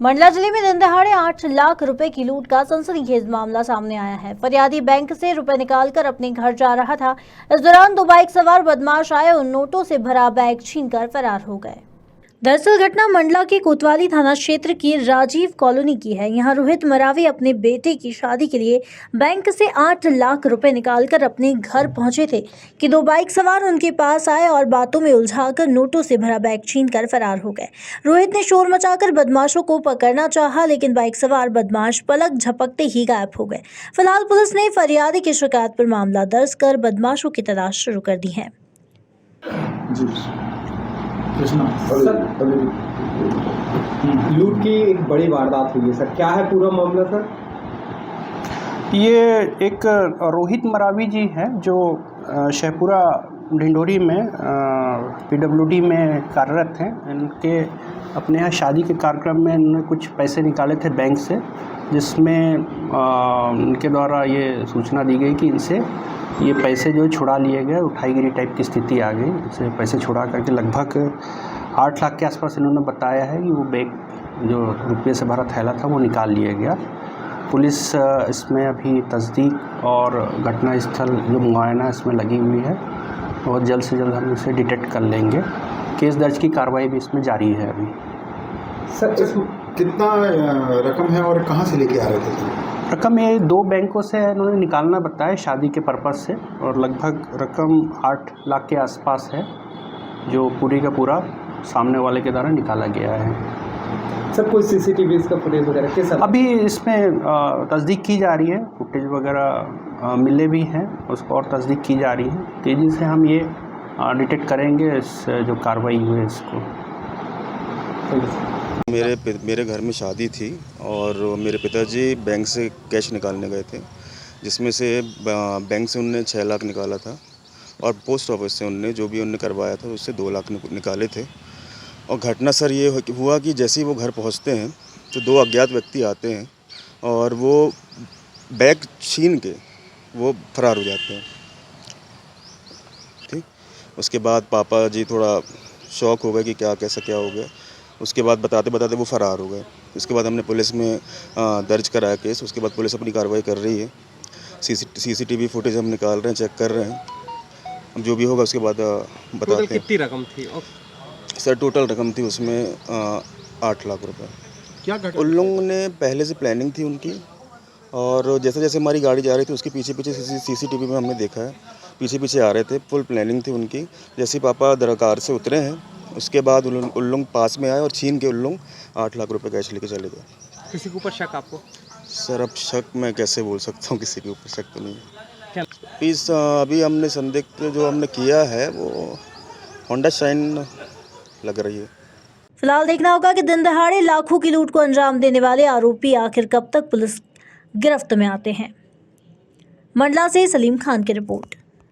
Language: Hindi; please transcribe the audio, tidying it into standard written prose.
मंडला जिले में दिन दहाड़े 8 लाख रुपए की लूट का सनसनीखेज मामला सामने आया है। फरियादी बैंक से रुपए निकालकर अपने घर जा रहा था। इस दौरान दो बाइक सवार बदमाश आए और नोटों से भरा बैग छीनकर फरार हो गए। दरअसल घटना मंडला के कोतवाली थाना क्षेत्र की राजीव कॉलोनी की है। यहां रोहित मरावी अपने बेटे की शादी के लिए बैंक से 8 लाख रुपए निकालकर अपने घर पहुंचे थे कि दो बाइक सवार उनके पास आए और बातों में उलझाकर नोटों से भरा बैग छीनकर फरार हो गए। रोहित ने शोर मचाकर बदमाशों को पकड़ना चाहा, लेकिन बाइक सवार बदमाश पलक झपकते ही गायब हो गए। फिलहाल पुलिस ने फरियादी की शिकायत पर मामला दर्ज कर बदमाशों की तलाश शुरू कर दी है। लूट की एक बड़ी वारदात हुई है सर, क्या है पूरा मामला सर? ये एक रोहित मरावी जी हैं जो शेखपुरा ढिंढोरी में पीडब्ल्यूडी में कार्यरत हैं। इनके अपने यहाँ शादी के कार्यक्रम में इन्होंने कुछ पैसे निकाले थे बैंक से, जिसमें इनके द्वारा ये सूचना दी गई कि इनसे ये पैसे जो छुड़ा लिए गए, उठाईगिरी टाइप की स्थिति आ गई। इनसे पैसे छुड़ा करके लगभग 8 लाख के आसपास इन्होंने बताया है कि वो बैग जो रुपये से भरा थैला था वो निकाल लिया गया। पुलिस इसमें अभी तस्दीक और घटनास्थल जो मुआयना इसमें लगी हुई है। बहुत जल्द से जल्द हम इसे डिटेक्ट कर लेंगे। केस दर्ज की कार्रवाई भी इसमें जारी है अभी। सर कितना रकम है और कहाँ से लेके आ रहे थे? रकम ये 2 बैंकों से इन्होंने निकालना बताया शादी के पर्पज़ से, और लगभग रकम 8 लाख के आसपास है जो पूरी का पूरा सामने वाले के द्वारा निकाला गया है। सर कोई सीसीटीवी का फुटेज वगैरह के साथ अभी इसमें तस्दीक की जा रही है। फुटेज वगैरह मिले भी हैं, उसको और तस्दीक की जा रही है। तेज़ी से हम ये डिटेक्ट करेंगे इस जो कार्रवाई हुई है इसको। मेरे घर में शादी थी और मेरे पिताजी बैंक से कैश निकालने गए थे, जिसमें से बैंक से उन्होंने 6 लाख निकाला था और पोस्ट ऑफिस से उन्होंने जो भी उन्होंने करवाया था उससे 2 लाख निकाले थे। और घटना सर ये हुआ कि जैसे ही वो घर पहुंचते हैं तो 2 अज्ञात व्यक्ति आते हैं और वो बैग छीन के वो फरार हो जाते हैं। ठीक, उसके बाद पापा जी थोड़ा शॉक हो गए कि क्या कैसा क्या हो गया। उसके बाद बताते बताते वो फ़रार हो गए। उसके बाद हमने पुलिस में दर्ज कराया केस। उसके बाद पुलिस अपनी कार्रवाई कर रही है। सीसीटीवी फुटेज हम निकाल रहे हैं, चेक कर रहे हैं। अब जो भी होगा उसके बाद बताते हैं। कितनी रकम थी? सर टोटल रकम थी उसमें 8 लाख रुपए। क्या उन लोगों ने पहले से प्लानिंग थी उनकी, और जैसे जैसे हमारी गाड़ी जा रही थी उसके पीछे पीछे सीसीटीवी में हमने देखा है, पीछे पीछे आ रहे थे। फुल प्लानिंग थी उनकी। जैसे पापा कार से उतरे हैं उसके बाद उन लोग पास में आए और छीन के उन लोग 8 लाख रुपए कैश लेके चले गए। किसी के ऊपर शक आपको? सर अब शक मैं कैसे बोल सकता हूँ, किसी के ऊपर शक तो नहीं है। पीस अभी हमने संदिग्ध जो हमने किया है वो होंडा शाइन लग रही है। फिलहाल देखना होगा कि दिन दहाड़े लाखों की लूट को अंजाम देने वाले आरोपी आखिर कब तक पुलिस गिरफ्त में आते हैं। मंडला से सलीम खान की रिपोर्ट।